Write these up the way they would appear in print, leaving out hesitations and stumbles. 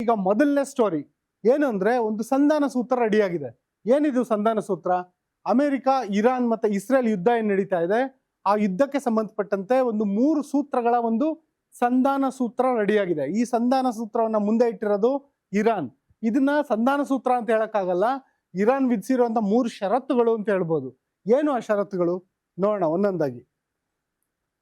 ಈಗ ಮೊದಲನೇ ಸ್ಟೋರಿ ಏನು ಅಂದ್ರೆ ಒಂದು ಸಂಧಾನ ಸೂತ್ರ ರೆಡಿಯಾಗಿದೆ. ಏನಿದು ಸಂಧಾನ ಸೂತ್ರ? ಅಮೆರಿಕ, ಇರಾನ್ ಮತ್ತೆ ಇಸ್ರೇಲ್ ಯುದ್ಧ ಏನ್ ನಡೀತಾ ಇದೆ, ಆ ಯುದ್ಧಕ್ಕೆ ಸಂಬಂಧಪಟ್ಟಂತೆ ಒಂದು 3 ಸೂತ್ರಗಳ ಒಂದು ಸಂಧಾನ ಸೂತ್ರ ರೆಡಿಯಾಗಿದೆ. ಈ ಸಂಧಾನ ಸೂತ್ರವನ್ನ ಮುಂದೆ ಇಟ್ಟಿರೋದು ಇರಾನ್. ಇದನ್ನ ಸಂಧಾನ ಸೂತ್ರ ಅಂತ ಹೇಳಕ್ಕಾಗಲ್ಲ, ಇರಾನ್ ವಿಧಿಸಿರುವಂತ 3 ಷರತ್ತುಗಳು ಅಂತ ಹೇಳ್ಬೋದು. ಏನು ಆ ಷರತ್ತುಗಳು ನೋಡೋಣ ಒಂದೊಂದಾಗಿ.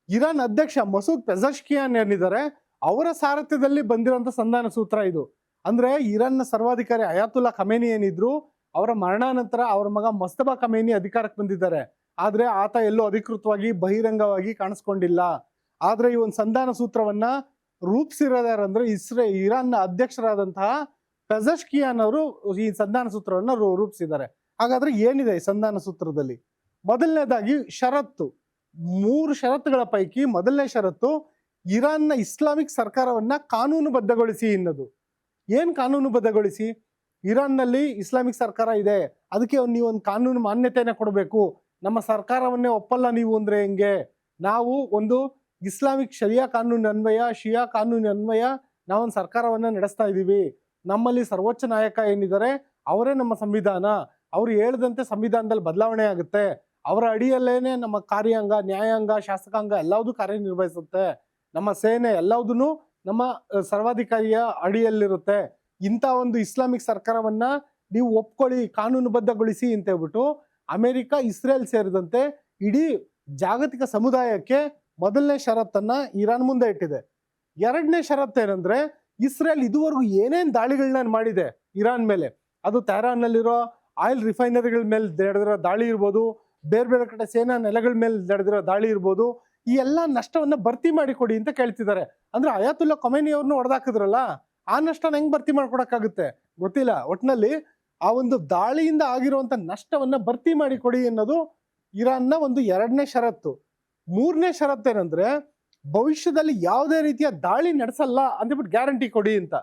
ಇರಾನ್ ಅಧ್ಯಕ್ಷ ಮಸೂದ್ ಪೆಜಶ್ಕಿಯಾನ್ ಏನಿದ್ದಾರೆ, ಅವರ ಸಾರಥ್ಯದಲ್ಲಿ ಬಂದಿರುವಂತ ಸಂಧಾನ ಸೂತ್ರ ಇದು. ಅಂದ್ರೆ ಇರಾನ್ನ ಸರ್ವಾಧಿಕಾರಿ ಅಯಾತುಲ್ಲಾ ಖಮೇನಿ ಏನಿದ್ರು, ಅವರ ಮರಣಾನಂತರ ಅವರ ಮಗ ಮುಸ್ತಫಾ ಖಮೇನಿ ಅಧಿಕಾರಕ್ಕೆ ಬಂದಿದ್ದಾರೆ. ಆದ್ರೆ ಆತ ಎಲ್ಲೂ ಅಧಿಕೃತವಾಗಿ ಬಹಿರಂಗವಾಗಿ ಕಾಣಿಸ್ಕೊಂಡಿಲ್ಲ. ಆದ್ರೆ ಈ ಒಂದು ಸಂಧಾನ ಸೂತ್ರವನ್ನ ರೂಪಿಸಿರೋದಾರಂದ್ರೆ ಇರಾನ್ನ ಅಧ್ಯಕ್ಷರಾದಂತಹ ಪೆಜಶ್ಕಿಯಾನ್ ಅವರು ಈ ಸಂಧಾನ ಸೂತ್ರವನ್ನ ರೂಪಿಸಿದ್ದಾರೆ. ಹಾಗಾದ್ರೆ ಏನಿದೆ ಈ ಸಂಧಾನ ಸೂತ್ರದಲ್ಲಿ? ಮೊದಲನೇದಾಗಿ ಷರತ್ತು, 3 ಷರತ್ತುಗಳ ಪೈಕಿ ಮೊದಲನೇ ಷರತ್ತು ಇರಾನ್ನ ಇಸ್ಲಾಮಿಕ್ ಸರ್ಕಾರವನ್ನ ಕಾನೂನುಬದ್ಧಗೊಳಿಸಿ ಎನ್ನೋದು. ಏನ್ ಕಾನೂನುಬದ್ಧಗೊಳಿಸಿ? ಇರಾನ್ನಲ್ಲಿ ಇಸ್ಲಾಮಿಕ್ ಸರ್ಕಾರ ಇದೆ, ಅದಕ್ಕೆ ನೀವು ಒಂದು ಕಾನೂನು ಮಾನ್ಯತೆಯನ್ನ ಕೊಡಬೇಕು. ನಮ್ಮ ಸರ್ಕಾರವನ್ನೇ ಒಪ್ಪಲ್ಲ ನೀವು ಅಂದ್ರೆ ಹೆಂಗೆ? ನಾವು ಒಂದು ಇಸ್ಲಾಮಿಕ್ ಶರಿಯಾ ಕಾನೂನು ಅನ್ವಯ, ಶಿಯಾ ಕಾನೂನು ಅನ್ವಯ ನಾವೊಂದು ಸರ್ಕಾರವನ್ನ ನಡೆಸ್ತಾ ಇದೀವಿ. ನಮ್ಮಲ್ಲಿ ಸರ್ವೋಚ್ಚ ನಾಯಕ ಏನಿದ್ದಾರೆ ಅವರೇ ನಮ್ಮ ಸಂವಿಧಾನ. ಅವ್ರು ಹೇಳ್ದಂತೆ ಸಂವಿಧಾನದಲ್ಲಿ ಬದಲಾವಣೆ ಆಗುತ್ತೆ. ಅವರ ಅಡಿಯಲ್ಲೇನೆ ನಮ್ಮ ಕಾರ್ಯಾಂಗ, ನ್ಯಾಯಾಂಗ, ಶಾಸಕಾಂಗ ಎಲ್ಲವೂ ಕಾರ್ಯನಿರ್ವಹಿಸುತ್ತೆ. ನಮ್ಮ ಸೇನೆ ಎಲ್ಲವುದೂ ನಮ್ಮ ಸರ್ವಾಧಿಕಾರಿಯ ಅಡಿಯಲ್ಲಿರುತ್ತೆ. ಇಂಥ ಒಂದು ಇಸ್ಲಾಮಿಕ್ ಸರ್ಕಾರವನ್ನ ನೀವು ಒಪ್ಕೊಳ್ಳಿ, ಕಾನೂನುಬದ್ಧಗೊಳಿಸಿ ಅಂತ ಹೇಳ್ಬಿಟ್ಟು ಅಮೆರಿಕ, ಇಸ್ರೇಲ್ ಸೇರಿದಂತೆ ಇಡೀ ಜಾಗತಿಕ ಸಮುದಾಯಕ್ಕೆ ಮೊದಲನೇ ಷರತ್ತನ್ನ ಇರಾನ್ ಮುಂದೆ ಇಟ್ಟಿದೆ. ಎರಡನೇ ಷರತ್ತು ಏನಂದ್ರೆ, ಇಸ್ರೇಲ್ ಇದುವರೆಗೂ ಏನೇನ್ ದಾಳಿಗಳನ್ನ ಮಾಡಿದೆ ಇರಾನ್ ಮೇಲೆ, ಅದು ತೆಹರಾನ್ನಲ್ಲಿರೋ ಆಯಿಲ್ ರಿಫೈನರಿಗಳ ಮೇಲೆ ನಡೆದಿರೋ ದಾಳಿ ಇರ್ಬೋದು, ಬೇರೆ ಬೇರೆ ಕಡೆ ಸೇನಾ ನೆಲೆಗಳ ಮೇಲೆ ನಡೆದಿರೋ ದಾಳಿ ಇರ್ಬೋದು, ಈ ಎಲ್ಲಾ ನಷ್ಟವನ್ನ ಭರ್ತಿ ಮಾಡಿಕೊಡಿ ಅಂತ ಕೇಳ್ತಿದ್ದಾರೆ. ಅಂದ್ರೆ ಅಯಾತುಲ್ಲಾ ಖಮೇನಿ ಅವ್ರನ್ನ ಹೊಡೆದಾಕಿದ್ರಲ್ಲ, ಆ ನಷ್ಟನ ಹೆಂಗ್ ಭರ್ತಿ ಮಾಡ್ಕೊಡಕ್ಕಾಗುತ್ತೆ ಗೊತ್ತಿಲ್ಲ. ಒಟ್ನಲ್ಲಿ ಆ ಒಂದು ದಾಳಿಯಿಂದ ಆಗಿರುವಂತ ನಷ್ಟವನ್ನ ಭರ್ತಿ ಮಾಡಿಕೊಡಿ ಅನ್ನೋದು ಇರಾನ್ನ ಒಂದು ಎರಡನೇ ಷರತ್ತು. ಮೂರನೇ ಷರತ್ತು ಏನಂದ್ರೆ, ಭವಿಷ್ಯದಲ್ಲಿ ಯಾವುದೇ ರೀತಿಯ ದಾಳಿ ನಡೆಸಲ್ಲ ಅಂದ್ಬಿಟ್ಟು ಗ್ಯಾರಂಟಿ ಕೊಡಿ ಅಂತ.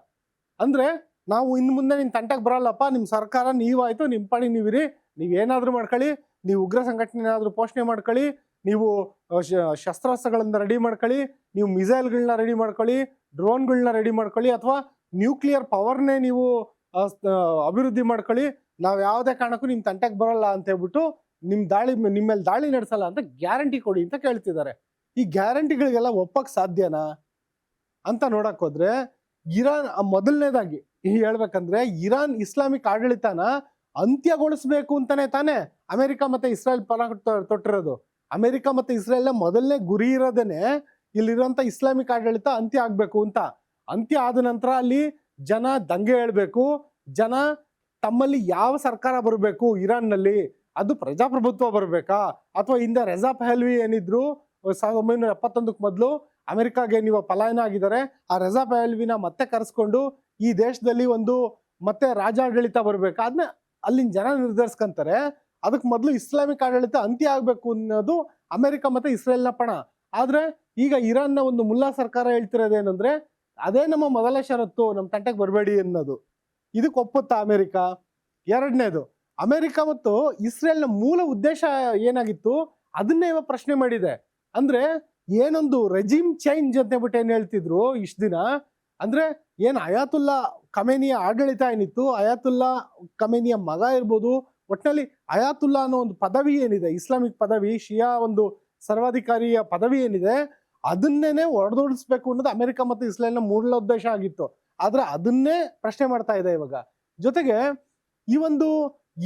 ಅಂದ್ರೆ ನಾವು ಇನ್ನು ಮುಂದೆ ನಿಮ್ ತಂಟಕ್ಕೆ ಬರಲ್ಲಪ್ಪ, ನಿಮ್ ಸರ್ಕಾರ ನೀವಾಯ್ತು, ನಿಮ್ ಪಾಡಿ ನೀವಿರಿ, ನೀವೇನಾದ್ರೂ ಮಾಡ್ಕೊಳ್ಳಿ, ನೀವು ಉಗ್ರ ಸಂಘಟನೆ ಏನಾದ್ರೂ ಪೋಷಣೆ ಮಾಡ್ಕೊಳ್ಳಿ, ನೀವು ಶಸ್ತ್ರಾಸ್ತ್ರಗಳನ್ನ ರೆಡಿ ಮಾಡ್ಕೊಳ್ಳಿ, ನೀವು ಮಿಸೈಲ್ಗಳನ್ನ ರೆಡಿ ಮಾಡ್ಕೊಳ್ಳಿ, ಡ್ರೋನ್ಗಳನ್ನ ರೆಡಿ ಮಾಡ್ಕೊಳ್ಳಿ, ಅಥವಾ ನ್ಯೂಕ್ಲಿಯರ್ ಪವರ್ನೇ ನೀವು ಅಭಿವೃದ್ಧಿ ಮಾಡ್ಕೊಳ್ಳಿ, ನಾವು ಯಾವುದೇ ಕಾರಣಕ್ಕೂ ನಿಮ್ ತಂಟಕ್ಕೆ ಬರಲ್ಲ ಅಂತ ಹೇಳ್ಬಿಟ್ಟು ನಿಮ್ಮೇಲೆ ದಾಳಿ ನಡೆಸಲ್ಲ ಅಂತ ಗ್ಯಾರಂಟಿ ಕೊಡಿ ಅಂತ ಕೇಳ್ತಿದ್ದಾರೆ. ಈ ಗ್ಯಾರಂಟಿಗಳಿಗೆಲ್ಲ ಒಪ್ಪಕ್ ಸಾಧ್ಯನಾ ಅಂತ ನೋಡಕ್ ಹೋದ್ರೆ, ಇರಾನ್ ಮೊದಲನೇದಾಗಿ ಹೇಳ್ಬೇಕಂದ್ರೆ, ಇರಾನ್ ಇಸ್ಲಾಮಿಕ್ ಆಡಳಿತನ ಅಂತ್ಯಗೊಳಿಸ್ಬೇಕು ಅಂತಾನೆ ತಾನೇ ಅಮೆರಿಕ ಮತ್ತೆ ಇಸ್ರೇಲ್ ಪಣ ತೊಟ್ಟಿರೋದು. ಅಮೆರಿಕ ಮತ್ತೆ ಇಸ್ರೇಲ್ ಮೊದಲನೇ ಗುರಿ ಇರೋದೇನೆ ಇಲ್ಲಿರುವಂತ ಇಸ್ಲಾಮಿಕ್ ಆಡಳಿತ ಅಂತ್ಯ ಆಗ್ಬೇಕು ಅಂತ. ಅಂತ್ಯ ಆದ ನಂತರ ಅಲ್ಲಿ ಜನ ದಂಗೆ ಹೇಳ್ಬೇಕು, ಜನ ತಮ್ಮಲ್ಲಿ ಯಾವ ಸರ್ಕಾರ ಬರಬೇಕು ಇರಾನ್ ನಲ್ಲಿ, ಅದು ಪ್ರಜಾಪ್ರಭುತ್ವ ಬರ್ಬೇಕಾ, ಅಥವಾ ಹಿಂದೆ ರೆಜಾ ಪಹಲ್ವಿ ಏನಿದ್ರು 1971 ಮೊದಲು ಅಮೆರಿಕಾಗೆ ನೀವು ಪಲಾಯನ ಆಗಿದ್ದಾರೆ, ಆ ರೆಜಾ ಪಹಲ್ವಿನ ಮತ್ತೆ ಕರೆಸ್ಕೊಂಡು ಈ ದೇಶದಲ್ಲಿ ಒಂದು ಮತ್ತೆ ರಾಜಾಡಳಿತ ಬರ್ಬೇಕಾ, ಅದನ್ನ ಅಲ್ಲಿನ ಜನ ನಿರ್ಧರಿಸ್ಕೊಂತಾರೆ. ಅದಕ್ಕೆ ಮೊದಲು ಇಸ್ಲಾಮಿಕ್ ಆಡಳಿತ ಅಂತ್ಯ ಆಗ್ಬೇಕು ಅನ್ನೋದು ಅಮೆರಿಕ ಮತ್ತೆ ಇಸ್ರೇಲ್ನ ಪಣ. ಆದ್ರೆ ಈಗ ಇರಾನ್ನ ಒಂದು ಮುಲ್ಲಾ ಸರ್ಕಾರ ಹೇಳ್ತಿರೋದೇನಂದ್ರೆ, ಅದೇ ನಮ್ಮ ಮೊದಲ ಷರತ್ತು, ನಮ್ಮ ತಂಟೆಗೆ ಬರಬೇಡಿ ಅನ್ನೋದು. ಇದಕ್ಕೆ ಒಪ್ಪುತ್ತಾ ಅಮೆರಿಕ? ಎರಡನೇದು, ಅಮೆರಿಕ ಮತ್ತು ಇಸ್ರೇಲ್ನ ಮೂಲ ಉದ್ದೇಶ ಏನಾಗಿತ್ತು ಅದನ್ನೇ ಇವಾಗ ಪ್ರಶ್ನೆ ಮಾಡಿದೆ. ಅಂದ್ರೆ ಏನೊಂದು ರೆಜಿಮ್ ಚೇಂಜ್ ಅಂತ ಹೇಳ್ಬಿಟ್ಟು ಏನ್ ಹೇಳ್ತಿದ್ರು ಇಷ್ಟ ದಿನ, ಅಂದ್ರೆ ಏನ್ ಅಯಾತುಲ್ಲಾ ಖಮೇನಿಯ ಆಡಳಿತ ಏನಿತ್ತು, ಅಯಾತುಲ್ಲಾ ಖಮೇನಿಯ ಮಗ ಇರ್ಬೋದು, ಒಟ್ಟಿನಲ್ಲಿ ಅಯಾತುಲ್ಲಾ ಅನ್ನೋ ಒಂದು ಪದವಿ ಏನಿದೆ, ಇಸ್ಲಾಮಿಕ್ ಪದವಿ, ಶಿಯಾ ಒಂದು ಸರ್ವಾಧಿಕಾರಿಯ ಪದವಿ ಏನಿದೆ, ಅದನ್ನೇನೆ ಹೊಡೆದೋಡಿಸ್ಬೇಕು ಅನ್ನೋದು ಅಮೆರಿಕ ಮತ್ತು ಇಸ್ರೇಲ್ನ ಮೂಲ ಉದ್ದೇಶ ಆಗಿತ್ತು. ಆದ್ರೆ ಅದನ್ನೇ ಪ್ರಶ್ನೆ ಮಾಡ್ತಾ ಇದೆ ಇವಾಗ. ಜೊತೆಗೆ ಈ ಒಂದು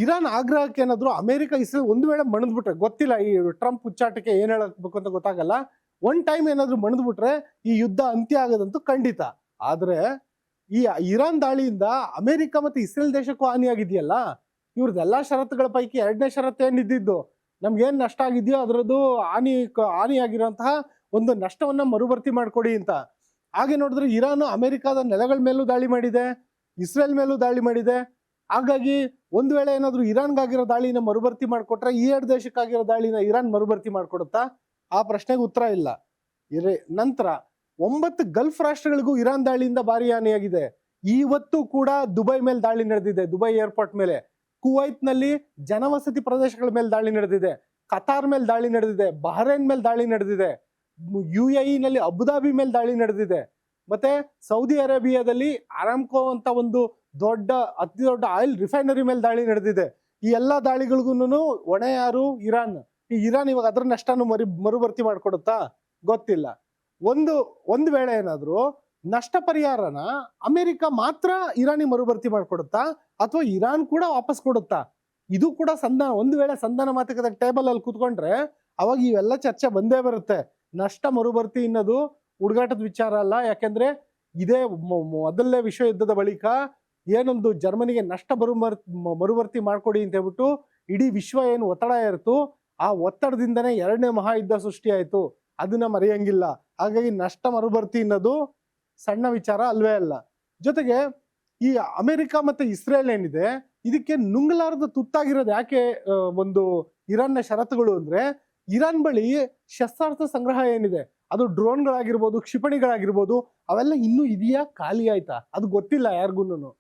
ಇರಾನ್ ಆಗ್ರಹಕ್ಕೆ ಏನಾದ್ರು ಅಮೆರಿಕ ಇಸ್ರೇಲ್ ಒಂದು ವೇಳೆ ಮಣಿದ್ಬಿಟ್ರೆ, ಗೊತ್ತಿಲ್ಲ, ಈ ಟ್ರಂಪ್ ಉಚ್ಚಾಟಕ್ಕೆ ಏನ್ ಹೇಳಬೇಕು ಅಂತ ಗೊತ್ತಾಗಲ್ಲ, ಒನ್ ಟೈಮ್ ಏನಾದ್ರು ಮಣಿದ್ಬಿಟ್ರೆ ಈ ಯುದ್ಧ ಅಂತ್ಯ ಆಗೋದಂತೂ ಖಂಡಿತ. ಆದ್ರೆ ಈ ಇರಾನ್ ದಾಳಿಯಿಂದ ಅಮೆರಿಕ ಮತ್ತೆ ಇಸ್ರೇಲ್ ದೇಶಕ್ಕೂ ಹಾನಿಯಾಗಿದೆಯಲ್ಲ, ಇವ್ರದ್ದೆಲ್ಲಾ ಷರತ್ತುಗಳ ಪೈಕಿ ಎರಡನೇ ಷರತ್ತು ಏನಿದ್ದು, ನಮ್ಗೇನ್ ನಷ್ಟ ಆಗಿದೆಯೋ ಅದರದ್ದು ಹಾನಿಯಾಗಿರುವಂತಹ ಒಂದು ನಷ್ಟವನ್ನ ಮರುಭರ್ತಿ ಮಾಡ್ಕೊಡಿ ಅಂತ. ಹಾಗೆ ನೋಡಿದ್ರೆ ಇರಾನ್ ಅಮೆರಿಕದ ನೆಲೆಗಳ ಮೇಲೂ ದಾಳಿ ಮಾಡಿದೆ, ಇಸ್ರೇಲ್ ಮೇಲೂ ದಾಳಿ ಮಾಡಿದೆ. ಹಾಗಾಗಿ ಒಂದು ವೇಳೆ ಏನಾದ್ರು ಇರಾನ್ಗಾಗಿರೋ ದಾಳಿನ ಮರುಭರ್ತಿ ಮಾಡ್ಕೊಟ್ರೆ ಈ ಎರಡು ದೇಶಕ್ಕಾಗಿರೋ ದಾಳಿನ ಇರಾನ್ ಮರುಭರ್ತಿ ಮಾಡ್ಕೊಡುತ್ತಾ? ಆ ಪ್ರಶ್ನೆಗೆ ಉತ್ತರ ಇಲ್ಲ. ನಂತರ 9 ಗಲ್ಫ್ ರಾಷ್ಟ್ರಗಳಿಗೂ ಇರಾನ್ ದಾಳಿಯಿಂದ ಭಾರಿ ಹಾನಿಯಾಗಿದೆ. ಇವತ್ತು ಕೂಡ ದುಬೈ ಮೇಲೆ ದಾಳಿ ನಡೆದಿದೆ, ದುಬೈ ಏರ್ಪೋರ್ಟ್ ಮೇಲೆ. ಕುವೈತ್ ನಲ್ಲಿ ಜನವಸತಿ ಪ್ರದೇಶಗಳ ಮೇಲೆ ದಾಳಿ ನಡೆದಿದೆ, ಕತಾರ್ ಮೇಲೆ ದಾಳಿ ನಡೆದಿದೆ, ಬಹ್ರೇನ್ ಮೇಲೆ ದಾಳಿ ನಡೆದಿದೆ, UAE ನಲ್ಲಿ ಅಬುದಾಬಿ ಮೇಲೆ ದಾಳಿ ನಡೆದಿದೆ. ಮತ್ತೆ ಸೌದಿ ಅರೇಬಿಯಾದಲ್ಲಿ ಅರಾಮ್ಕೋ ಅಂತ ಒಂದು ಅತಿ ದೊಡ್ಡ ಆಯಿಲ್ ರಿಫೈನರಿ ಮೇಲೆ ದಾಳಿ ನಡೆದಿದೆ. ಈ ಎಲ್ಲಾ ದಾಳಿಗಳಿಗೂ ಹೊಣೆ ಯಾರು? ಇರಾನ್. ಈ ಇರಾನ್ ಇವಾಗ ಅದ್ರ ನಷ್ಟನು ಮರುಭರ್ತಿ ಮಾಡ್ಕೊಡುತ್ತಾ? ಗೊತ್ತಿಲ್ಲ. ಒಂದು ವೇಳೆ ಏನಾದ್ರು ನಷ್ಟ ಪರಿಹಾರನ ಅಮೆರಿಕ ಮಾತ್ರ ಇರಾನಿ ಮರುಭರ್ತಿ ಮಾಡ್ಕೊಡುತ್ತಾ ಅಥವಾ ಇರಾನ್ ಕೂಡ ವಾಪಸ್ ಕೊಡುತ್ತಾ? ಇದು ಕೂಡ ಒಂದು ವೇಳೆ ಸಂಧಾನ ಮಾತುಕತೆ ಟೇಬಲ್ ಅಲ್ಲಿ ಕೂತ್ಕೊಂಡ್ರೆ ಅವಾಗ ಇವೆಲ್ಲ ಚರ್ಚೆ ಬಂದೇ ಬರುತ್ತೆ. ನಷ್ಟ ಮರುಭರ್ತಿ ಅನ್ನೋದು ಹುಡುಗಾಟದ ವಿಚಾರ ಅಲ್ಲ. ಯಾಕೆಂದ್ರೆ ಇದೇ ಮೊದಲನೇ ವಿಶ್ವ ಯುದ್ಧದ ಬಳಿಕ ಏನೊಂದು ಜರ್ಮನಿಗೆ ನಷ್ಟ ಮರುಭರ್ತಿ ಮಾಡ್ಕೊಡಿ ಅಂತ ಹೇಳ್ಬಿಟ್ಟು ಇಡೀ ವಿಶ್ವ ಏನು ಒತ್ತಡ ಇರ್ತು, ಆ ಒತ್ತಡದಿಂದನೇ 2ನೇ ಮಹಾಯುದ್ಧ ಸೃಷ್ಟಿ ಆಯ್ತು. ಅದನ್ನ ಮರೆಯಂಗಿಲ್ಲ. ಹಾಗಾಗಿ ನಷ್ಟ ಮರುಭರ್ತಿ ಅನ್ನೋದು ಸಣ್ಣ ವಿಚಾರ ಅಲ್ವೇ ಅಲ್ಲ. ಜೊತೆಗೆ ಈ ಅಮೆರಿಕ ಮತ್ತೆ ಇಸ್ರೇಲ್ ಏನಿದೆ ಇದಕ್ಕೆ ನುಂಗಲಾರದ ತುತ್ತಾಗಿರೋದು ಯಾಕೆ ಒಂದು ಇರಾನ್ನ ಷರತ್ತುಗಳು ಅಂದ್ರೆ, ಇರಾನ್ ಬಳಿ ಶಸ್ತ್ರಾಸ್ತ್ರ ಸಂಗ್ರಹ ಏನಿದೆ ಅದು ಡ್ರೋನ್ಗಳಾಗಿರ್ಬೋದು, ಕ್ಷಿಪಣಿಗಳಾಗಿರ್ಬೋದು, ಅವೆಲ್ಲ ಇನ್ನೂ ಇದೆಯಾ, ಖಾಲಿ ಆಯ್ತಾ, ಅದು ಗೊತ್ತಿಲ್ಲ ಯಾರಿಗೂನು.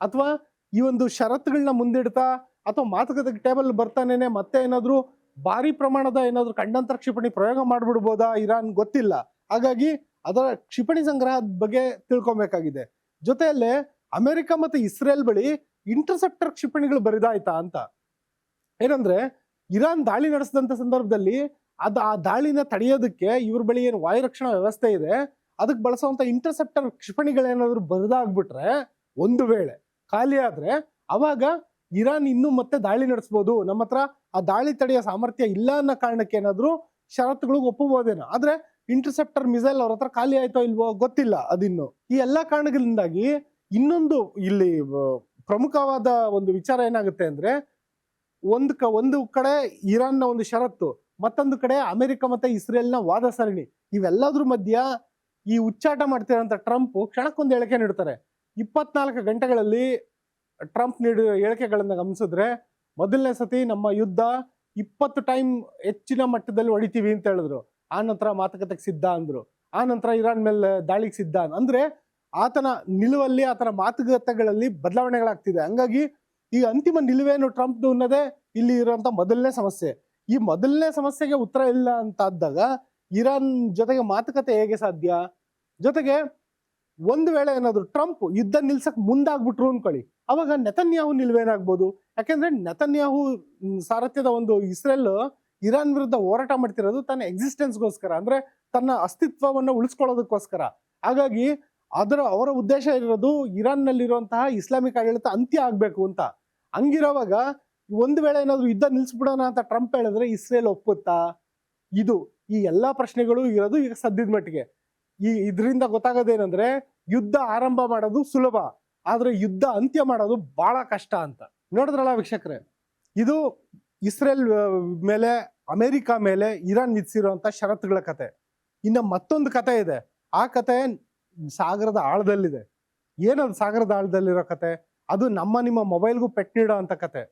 ಅಥವಾ ಈ ಒಂದು ಷರತ್ತುಗಳನ್ನ ಮುಂದಿಡ್ತಾ ಅಥವಾ ಮಾತುಕತೆ ಟೇಬಲ್ ಬರ್ತಾನೇನೆ ಮತ್ತೆ ಏನಾದ್ರು ಭಾರಿ ಪ್ರಮಾಣದ ಏನಾದ್ರು ಖಂಡಾಂತರ ಕ್ಷಿಪಣಿ ಪ್ರಯೋಗ ಮಾಡ್ಬಿಡ್ಬೋದಾ ಇರಾನ್, ಗೊತ್ತಿಲ್ಲ. ಹಾಗಾಗಿ ಅದರ ಕ್ಷಿಪಣಿ ಸಂಗ್ರಹದ ಬಗ್ಗೆ ತಿಳ್ಕೊಬೇಕಾಗಿದೆ. ಜೊತೆಯಲ್ಲೇ ಅಮೆರಿಕ ಮತ್ತೆ ಇಸ್ರೇಲ್ ಬಳಿ ಇಂಟರ್ಸೆಪ್ಟರ್ ಕ್ಷಿಪಣಿಗಳು ಬರಿದಾಯ್ತಾ ಅಂತ. ಏನಂದ್ರೆ ಇರಾನ್ ದಾಳಿ ನಡೆಸಿದಂತ ಸಂದರ್ಭದಲ್ಲಿ ಆ ದಾಳಿನ ತಡೆಯೋದಕ್ಕೆ ಇವ್ರ ಬಳಿ ಏನು ವಾಯು ರಕ್ಷಣಾ ವ್ಯವಸ್ಥೆ ಇದೆ ಅದಕ್ಕೆ ಬಳಸುವಂತ ಇಂಟರ್ಸೆಪ್ಟರ್ ಕ್ಷಿಪಣಿಗಳೇನಾದ್ರು ಬರಿದಾಗ್ಬಿಟ್ರೆ, ಒಂದು ವೇಳೆ ಖಾಲಿ ಆದ್ರೆ ಅವಾಗ ಇರಾನ್ ಇನ್ನೂ ಮತ್ತೆ ದಾಳಿ ನಡೆಸ್ಬೋದು. ನಮ್ಮ ಹತ್ರ ಆ ದಾಳಿ ತಡೆಯೋ ಸಾಮರ್ಥ್ಯ ಇಲ್ಲ ಅನ್ನೋ ಕಾರಣಕ್ಕೆ ಏನಾದ್ರು ಷರತ್ತುಗಳಿಗೆ ಒಪ್ಪಬಹುದೇನೋ. ಆದ್ರೆ ಇಂಟರ್ಸೆಪ್ಟರ್ ಮಿಸೈಲ್ ಅವ್ರ ಹತ್ರ ಖಾಲಿ ಆಯ್ತೋ ಇಲ್ವೋ ಗೊತ್ತಿಲ್ಲ ಅದಿನ್ನು. ಈ ಎಲ್ಲಾ ಕಾರಣಗಳಿಂದಾಗಿ ಇನ್ನೊಂದು ಇಲ್ಲಿ ಪ್ರಮುಖವಾದ ಒಂದು ವಿಚಾರ ಏನಾಗುತ್ತೆ ಅಂದ್ರೆ, ಒಂದು ಕಡೆ ಇರಾನ್ನ ಒಂದು ಷರತ್ತು, ಮತ್ತೊಂದು ಕಡೆ ಅಮೆರಿಕ ಮತ್ತೆ ಇಸ್ರೇಲ್ನ ವಾದ ಸರಣಿ. ಇವೆಲ್ಲದ್ರ ಮಧ್ಯ ಈ ಉಚ್ಚಾಟ ಮಾಡ್ತಿರೋಂಥ ಟ್ರಂಪ್ ಕ್ಷಣಕ್ಕೊಂದು ಹೇಳಿಕೆ ನೀಡ್ತಾರೆ. 24 ಗಂಟೆಗಳಲ್ಲಿ ಟ್ರಂಪ್ ನೀಡಿರೋ ಹೇಳಿಕೆಗಳನ್ನ ಗಮನಿಸಿದ್ರೆ, ಮೊದಲನೇ ಸತಿ ನಮ್ಮ ಯುದ್ಧ 20 ಟೈಮ್ ಹೆಚ್ಚಿನ ಮಟ್ಟದಲ್ಲಿ ಹೊಡಿತೀವಿ ಅಂತ ಹೇಳಿದ್ರು. ಆ ನಂತರ ಮಾತುಕತೆಗೆ ಸಿದ್ಧ ಅಂದ್ರು. ಆ ನಂತರ ಇರಾನ್ ಮೇಲೆ ದಾಳಿಗೆ ಸಿದ್ಧ ಅಂದ್ರೆ ಆತನ ನಿಲುವಲ್ಲಿ, ಆತನ ಮಾತುಕತೆಗಳಲ್ಲಿ ಬದಲಾವಣೆಗಳಾಗ್ತಿದೆ. ಹಂಗಾಗಿ ಈ ಅಂತಿಮ ನಿಲುವೇನು ಟ್ರಂಪ್ ಅನ್ನೋದೇ ಇಲ್ಲಿ ಇರುವಂತ ಮೊದಲನೇ ಸಮಸ್ಯೆ. ಈ ಮೊದಲನೇ ಸಮಸ್ಯೆಗೆ ಉತ್ತರ ಇಲ್ಲ ಅಂತ ಆದಾಗ ಇರಾನ್ ಜೊತೆಗೆ ಮಾತುಕತೆ ಹೇಗೆ ಸಾಧ್ಯ? ಜೊತೆಗೆ ಒಂದು ವೇಳೆ ಏನಾದ್ರು ಟ್ರಂಪ್ ಯುದ್ಧ ನಿಲ್ಸಕ್ ಮುಂದಾಗ್ಬಿಟ್ರು ಅನ್ಕೊಳ್ಳಿ, ಅವಾಗ ನೆತನ್ಯಾಹು ನಿಲ್ವೇನಾಗ್ಬೋದು? ಯಾಕೆಂದ್ರೆ ನೆತನ್ಯಾಹು ಸಾರಥ್ಯದ ಒಂದು ಇಸ್ರೇಲ್ ಇರಾನ್ ವಿರುದ್ಧ ಹೋರಾಟ ಮಾಡ್ತಿರೋದು ತನ್ನ ಎಕ್ಸಿಸ್ಟೆನ್ಸ್ಗೋಸ್ಕರ, ಅಂದ್ರೆ ತನ್ನ ಅಸ್ತಿತ್ವವನ್ನು ಉಳಿಸ್ಕೊಳ್ಳೋದಕ್ಕೋಸ್ಕರ. ಹಾಗಾಗಿ ಅವರ ಉದ್ದೇಶ ಇರೋದು ಇರಾನ್ ನಲ್ಲಿರುವಂತಹ ಇಸ್ಲಾಮಿಕ್ ಆಡಳಿತ ಅಂತ್ಯ ಆಗ್ಬೇಕು ಅಂತ. ಹಂಗಿರೋವಾಗ ಒಂದು ವೇಳೆ ಏನಾದ್ರು ಯುದ್ಧ ನಿಲ್ಸ್ಬಿಡೋಣ ಅಂತ ಟ್ರಂಪ್ ಹೇಳಿದ್ರೆ ಇಸ್ರೇಲ್ ಒಪ್ಪುತ್ತಾ? ಈ ಎಲ್ಲಾ ಪ್ರಶ್ನೆಗಳು ಇರೋದು ಈಗ ಸದ್ಯದ ಮಟ್ಟಿಗೆ. ಇದರಿಂದ ಗೊತ್ತಾಗೋದೇನಂದ್ರೆ, ಯುದ್ಧ ಆರಂಭ ಮಾಡೋದು ಸುಲಭ, ಆದ್ರೆ ಯುದ್ಧ ಅಂತ್ಯ ಮಾಡೋದು ಬಹಳ ಕಷ್ಟ ಅಂತ. ನೋಡಿದ್ರಲ್ಲ ವೀಕ್ಷಕರೇ, ಇದು ಇಸ್ರೇಲ್ ಮೇಲೆ ಅಮೆರಿಕ ಮೇಲೆ ಇರಾನ್ ವಿಧಿಸಿರುವಂತ ಷರತ್ತುಗಳ ಕತೆ. ಇನ್ನ ಮತ್ತೊಂದು ಕತೆ ಇದೆ. ಆ ಕತೆ ಸಾಗರದ ಆಳದಲ್ಲಿದೆ. ಏನದು ಸಾಗರದ ಆಳದಲ್ಲಿರೋ ಕತೆ? ಅದು ನಿಮ್ಮ ಮೊಬೈಲ್ಗೂ ಪೆಟ್ ನೀಡೋ ಅಂತ ಕತೆ.